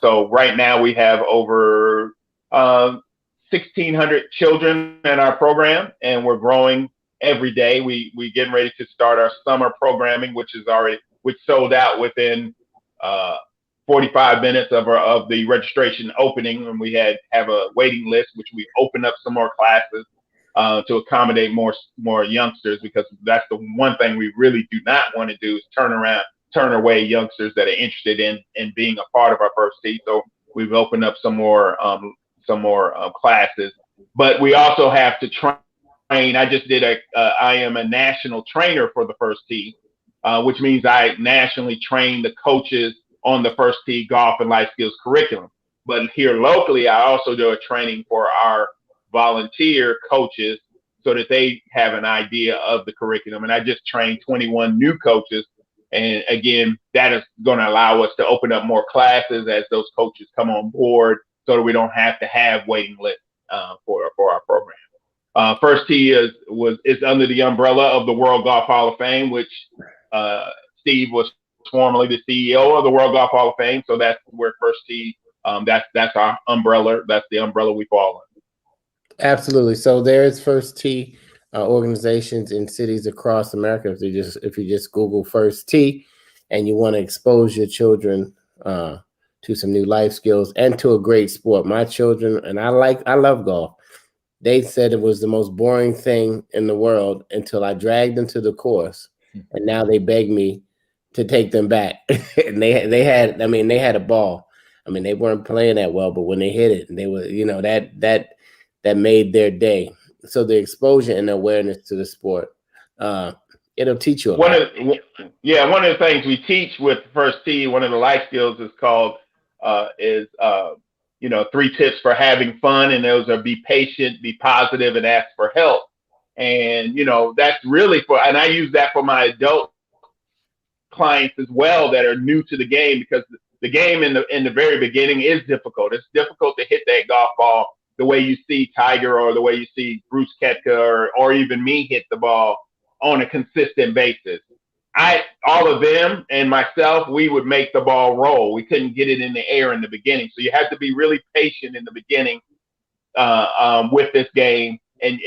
so right now we have over 1,600 children in our program, and we're growing every day. We getting ready to start our summer programming, which sold out within 45 minutes of the registration opening, and we have a waiting list, which we open up some more classes to accommodate more youngsters, because that's the one thing we really do not want to do is turn away youngsters that are interested in being a part of our First Tee. So we've opened up some more classes, but we also have to train. I am a national trainer for the First Tee, which means I nationally train the coaches on the First Tee golf and life skills curriculum. But here locally, I also do a training for our volunteer coaches so that they have an idea of the curriculum. And I just trained 21 new coaches. And again, that is going to allow us to open up more classes as those coaches come on board, so that we don't have to have waiting lists for our program. First Tee is under the umbrella of the World Golf Hall of Fame, which Steve was formerly the CEO of the World Golf Hall of Fame. So that's where First Tee, that's our umbrella. That's the umbrella we fall under. Absolutely. So there's First Tee organizations in cities across America. If you just Google First Tee and you want to expose your children to some new life skills and to a great sport. My children, and I love golf. They said it was the most boring thing in the world until I dragged them to the course, and now they beg me to take them back. And they had a ball. I mean, they weren't playing that well, but when they hit it, they were, that made their day. So the exposure and awareness to the sport, it'll teach you a lot. One of the things we teach with First Tee, one of the life skills is called 3 tips for having fun, and those are be patient, be positive, and ask for help. And that's really and I use that for my adult clients as well that are new to the game, because the game in the very beginning is difficult. It's difficult to hit that golf ball the way you see Tiger or the way you see Bruce Koepka or even me hit the ball on a consistent basis. All of them and myself, we would make the ball roll. We couldn't get it in the air in the beginning. So you have to be really patient in the beginning with this game and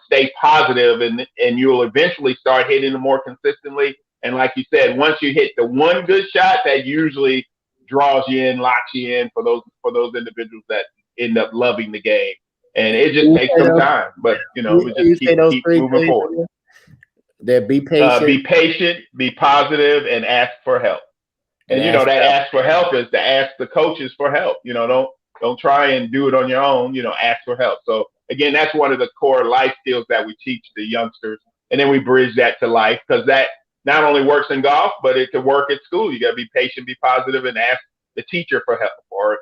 stay positive, and you'll eventually start hitting them more consistently. And like you said, once you hit the one good shot, that usually draws you in, locks you in for those individuals that end up loving the game. And it just takes some time, but we just keep moving forward. Be patient, be positive, and ask for help. And that ask for help is to ask the coaches for help. Don't try and do it on your own. Ask for help. So again, that's one of the core life skills that we teach the youngsters, and then we bridge that to life, because that not only works in golf, but it can work at school. You got to be patient, be positive, and ask the teacher for help, or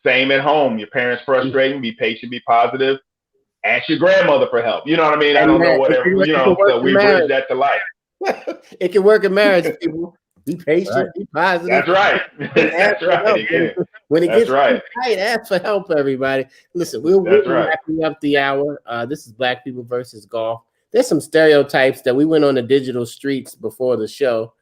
Same at home. Your parents frustrating, be patient, be positive. Ask your grandmother for help. You know what I mean? I don't know whatever, so we bridge that to life. It can work in marriage, people. Be patient, Right. be positive. That's right. And ask That's for help. right. When it That's gets right. too tight, ask for help, everybody. Listen, we're That's right. wrapping up the hour. This is Black People versus Golf. There's some stereotypes that we went on the digital streets before the show,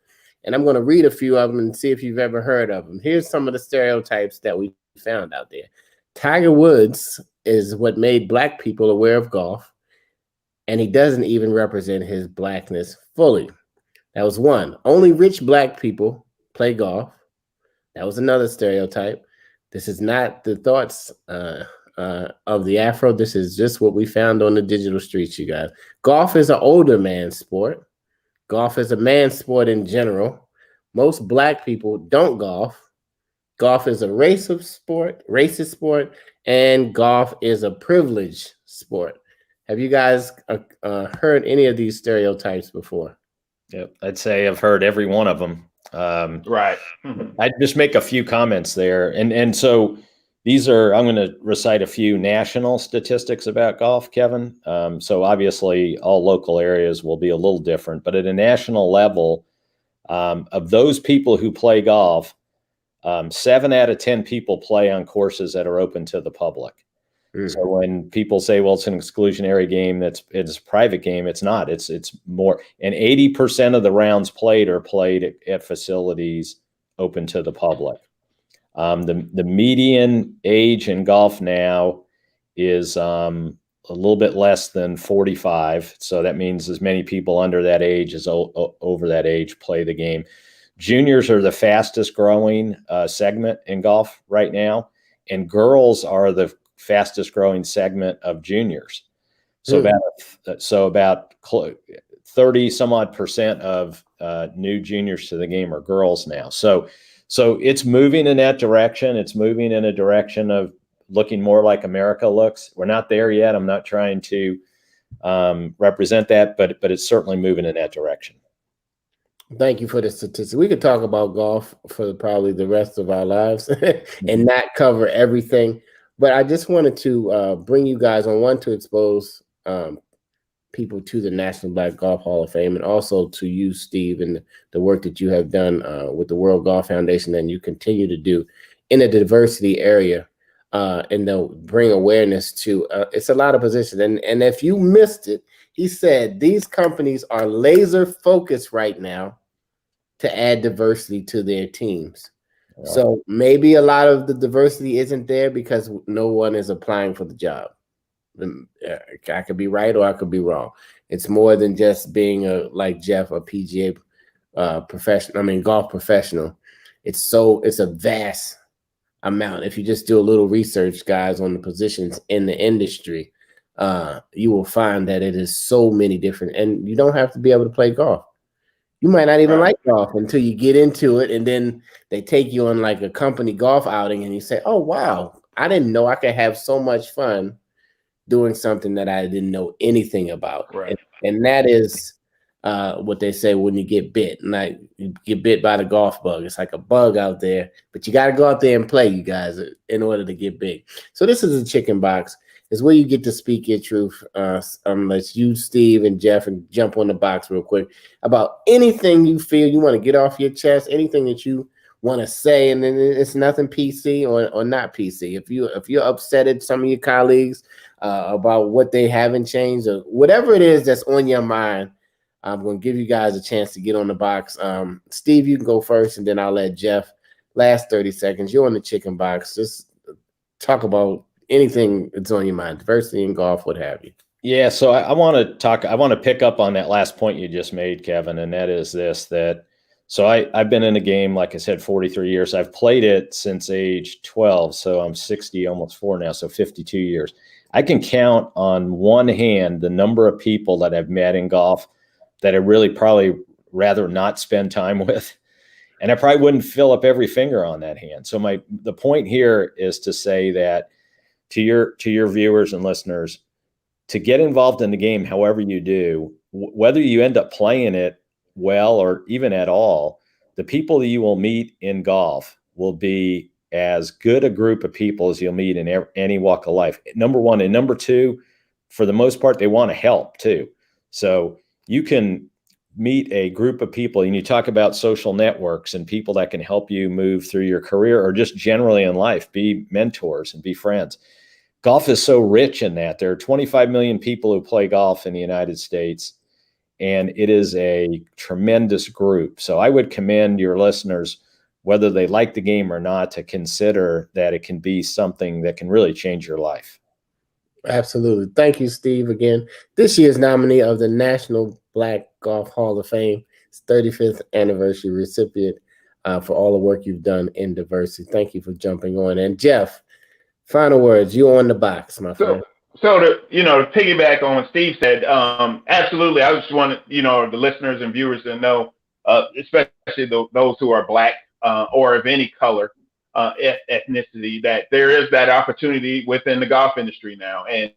and I'm going to read a few of them and see if you've ever heard of them. Here's some of the stereotypes that we found out there. Tiger Woods is what made Black people aware of golf, and he doesn't even represent his Blackness fully. That was one. Only rich Black people play golf. That was another stereotype. This is not the thoughts of the Afro. This is just what we found on the digital streets, you guys. Golf is an older man's sport. Golf is a man's sport in general. Most Black people don't golf. Golf is a racist sport, and golf is a privileged sport. Have you guys heard any of these stereotypes before? Yep, I'd say I've heard every one of them. Right. I'd just make a few comments there. And so these are, I'm going to recite a few national statistics about golf, Kevin. So obviously all local areas will be a little different, but at a national level, of those people who play golf, 7 out of 10 people play on courses that are open to the public. So when people say, well, it's an exclusionary game, it's a private game, it's not. It's more. And 80% of the rounds played are played at facilities open to the public. The median age in golf now is a little bit less than 45. So that means as many people under that age as over that age play the game. Juniors are the fastest growing segment in golf right now, and girls are the fastest growing segment of juniors. So about 30 some odd percent of new juniors to the game are girls now. So it's moving in that direction. It's moving in a direction of looking more like America looks. We're not there yet. I'm not trying to represent that, but it's certainly moving in that direction. Thank you for the statistics. We could talk about golf for probably the rest of our lives and not cover everything. But I just wanted to bring you guys on, one, to expose people to the National Black Golf Hall of Fame, and also to you, Steve, and the work that you have done with the World Golf Foundation and you continue to do in the diversity area, and they'll bring awareness to it's a lot of positions. And if you missed it, he said these companies are laser focused right now to add diversity to their teams. So maybe a lot of the diversity isn't there because no one is applying for the job. I could be right or I could be wrong. It's more than just being like Jeff, a PGA professional. I mean, golf professional. It's a vast amount. If you just do a little research, guys, on the positions in the industry, you will find that it is so many different. And you don't have to be able to play golf. You might not even like golf until you get into it, and then they take you on like a company golf outing, and you say, "Oh wow, I didn't know I could have so much fun doing something that I didn't know anything about." Right. And that is what they say when you get bit. Like you get bit by the golf bug. It's like a bug out there, but you got to go out there and play, you guys, in order to get big. So this is a chicken box. Is where you get to speak your truth. Unless you, Steve, and Jeff, and jump on the box real quick about anything you feel you want to get off your chest, anything that you want to say, and then it's nothing PC or not PC. If you're upset at some of your colleagues about what they haven't changed or whatever it is that's on your mind, I'm going to give you guys a chance to get on the box. Steve, you can go first, and then I'll let Jeff. Last 30 seconds. You're on the chicken box. Just talk about anything that's on your mind, diversity in golf, what have you. Yeah, so I want to pick up on that last point you just made, Kevin, and that is so I've been in the game, like I said, 43 years. I've played it since age 12, so I'm 60, almost 4 now, so 52 years. I can count on one hand the number of people that I've met in golf that I really probably rather not spend time with. And I probably wouldn't fill up every finger on that hand. So the point here is to say that to your viewers and listeners, to get involved in the game, however you do, whether you end up playing it well or even at all, the people that you will meet in golf will be as good a group of people as you'll meet in any walk of life. Number one. And number two, for the most part, they want to help too. So you can meet a group of people, and you talk about social networks and people that can help you move through your career or just generally in life, be mentors and be friends. Golf is so rich in that. There are 25 million people who play golf in the United States, and it is a tremendous group. So I would commend your listeners, whether they like the game or not, to consider that it can be something that can really change your life. Absolutely. Thank you, Steve, again. This year's nominee of the National Black Golf Hall of Fame, 35th anniversary recipient for all the work you've done in diversity. Thank you for jumping on. And Jeff, final words. You on the box, my friend. So to piggyback on what Steve said, absolutely. I just want the listeners and viewers to know, especially those who are Black or of any color, ethnicity, that there is that opportunity within the golf industry now, and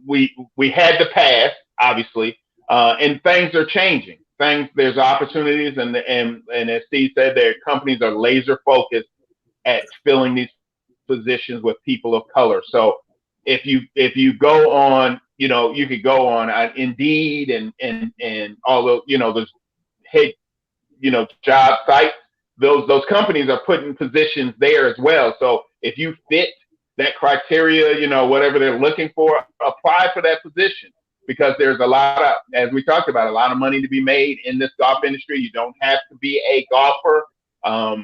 we had the past, obviously, and things are changing. There's opportunities, and as Steve said, their companies are laser focused at filling these positions with people of color. So if you go on, you could go on Indeed and all those, those head, job sites. Those companies are putting positions there as well. So if you fit that criteria, whatever they're looking for, apply for that position, because there's a lot of, as we talked about, a lot of money to be made in this golf industry. You don't have to be a golfer,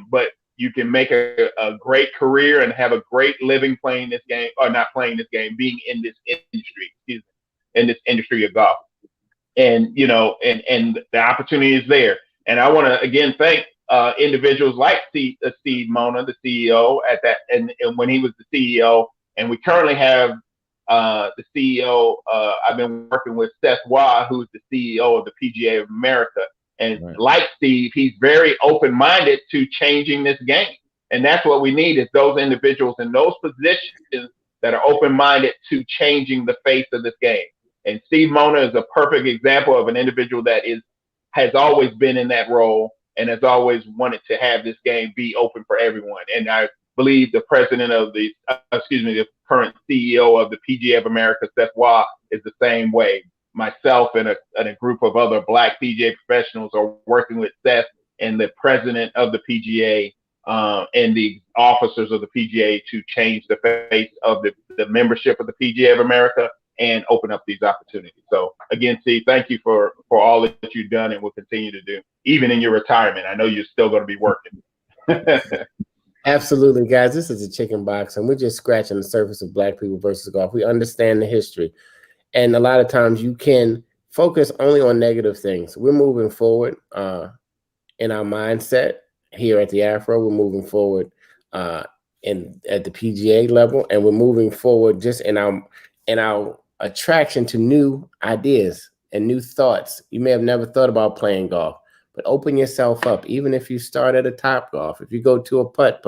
but you can make a great career and have a great living playing this game, or not playing this game, being in this industry, in this industry of golf. And, and the opportunity is there. And I want to, again, thank individuals like Steve Mona, the CEO at that, and when he was the CEO, and we currently have the CEO, I've been working with Seth Waugh, who's the CEO of the PGA of America. And right. Like Steve, he's very open-minded to changing this game. And that's what we need, is those individuals in those positions that are open-minded to changing the face of this game. And Steve Mona is a perfect example of an individual that has always been in that role and has always wanted to have this game be open for everyone. And I believe the president of the current CEO of the PGA of America, Seth Waugh, is the same way. Myself and a group of other Black PGA professionals are working with Seth and the president of the PGA and the officers of the PGA to change the face of the membership of the PGA of America and open up these opportunities. So again, Steve, thank you for all that you've done and will continue to do, even in your retirement. I know you're still going to be working. Absolutely, guys. This is a chicken box, and we're just scratching the surface of Black people versus golf. We understand the history. And a lot of times you can focus only on negative things. We're moving forward in our mindset here at the Afro. We're moving forward at the PGA level, and we're moving forward just in our attraction to new ideas and new thoughts. You may have never thought about playing golf, but open yourself up. Even if you start at a Top Golf, if you go to a putt,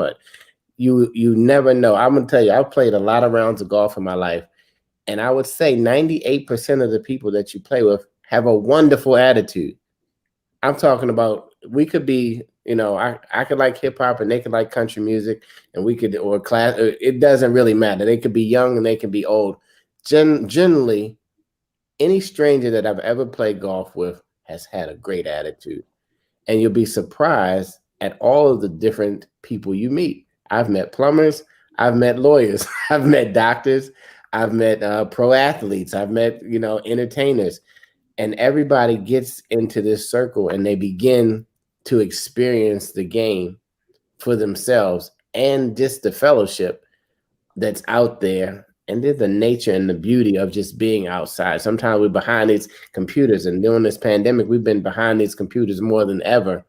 you never know. I'm gonna tell you, I've played a lot of rounds of golf in my life. And I would say 98% of the people that you play with have a wonderful attitude. I'm talking about, we could be, I could like hip hop and they could like country music, and we could, or class, it doesn't really matter. They could be young and they can be old. Generally, any stranger that I've ever played golf with has had a great attitude. And you'll be surprised at all of the different people you meet. I've met plumbers, I've met lawyers, I've met doctors, I've met pro athletes, I've met, entertainers, and everybody gets into this circle and they begin to experience the game for themselves and just the fellowship that's out there. And there's the nature and the beauty of just being outside. Sometimes we're behind these computers, and during this pandemic, we've been behind these computers more than ever.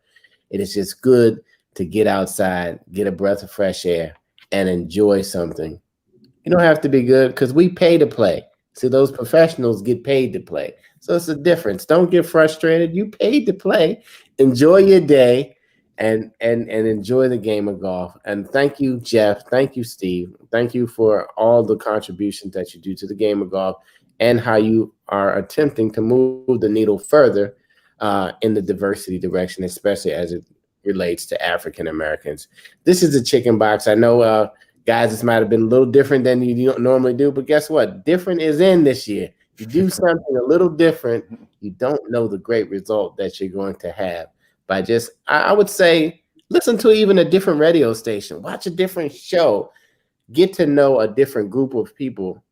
It is just good to get outside, get a breath of fresh air, and enjoy something. You don't have to be good, because we pay to play. See, those professionals get paid to play. So it's a difference. Don't get frustrated. You paid to play. Enjoy your day and enjoy the game of golf. And thank you, Jeff. Thank you, Steve. Thank you for all the contributions that you do to the game of golf and how you are attempting to move the needle further in the diversity direction, especially as it relates to African Americans. This is the Chicken Box. I know, guys, this might have been a little different than you normally do, but guess what? Different is in this year. You do something a little different, you don't know the great result that you're going to have by just, I would say, listen to even a different radio station, watch a different show, get to know a different group of people.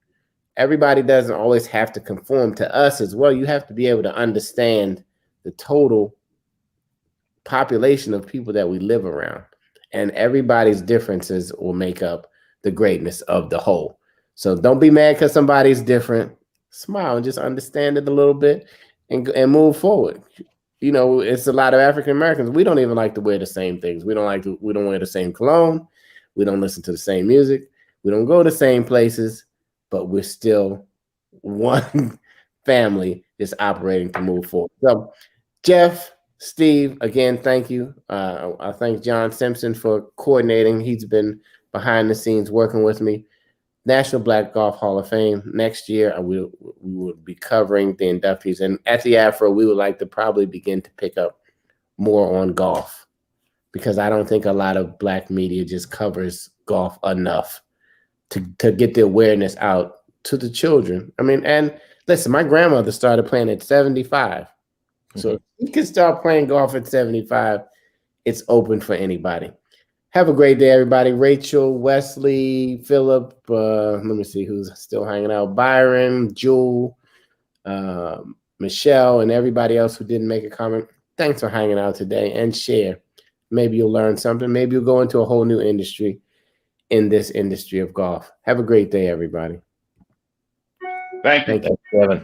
Everybody doesn't always have to conform to us as well. You have to be able to understand the total population of people that we live around, and everybody's differences will make up the greatness of the whole. So don't be mad because somebody's different. Smile and just understand it a little bit and move forward. You know, it's a lot of African Americans. We don't even like to wear the same things. We don't wear the same cologne. We don't listen to the same music. We don't go to the same places, but we're still one family just operating to move forward. So Jeff, Steve, again, thank you. I thank John Simpson for coordinating. He's been behind the scenes working with me. National Black Golf Hall of Fame. Next year, we will be covering the inductees. And at the Afro, we would like to probably begin to pick up more on golf, because I don't think a lot of Black media just covers golf enough to get the awareness out to the children. I mean, and listen, my grandmother started playing at 75. So if you can start playing golf at 75, it's open for anybody. Have a great day, everybody. Rachel, Wesley, Philip, let me see who's still hanging out. Byron, Jewel, Michelle, and everybody else who didn't make a comment. Thanks for hanging out today, and share. Maybe you'll learn something. Maybe you'll go into a whole new industry in this industry of golf. Have a great day, everybody. Thank you. Thank you, Kevin.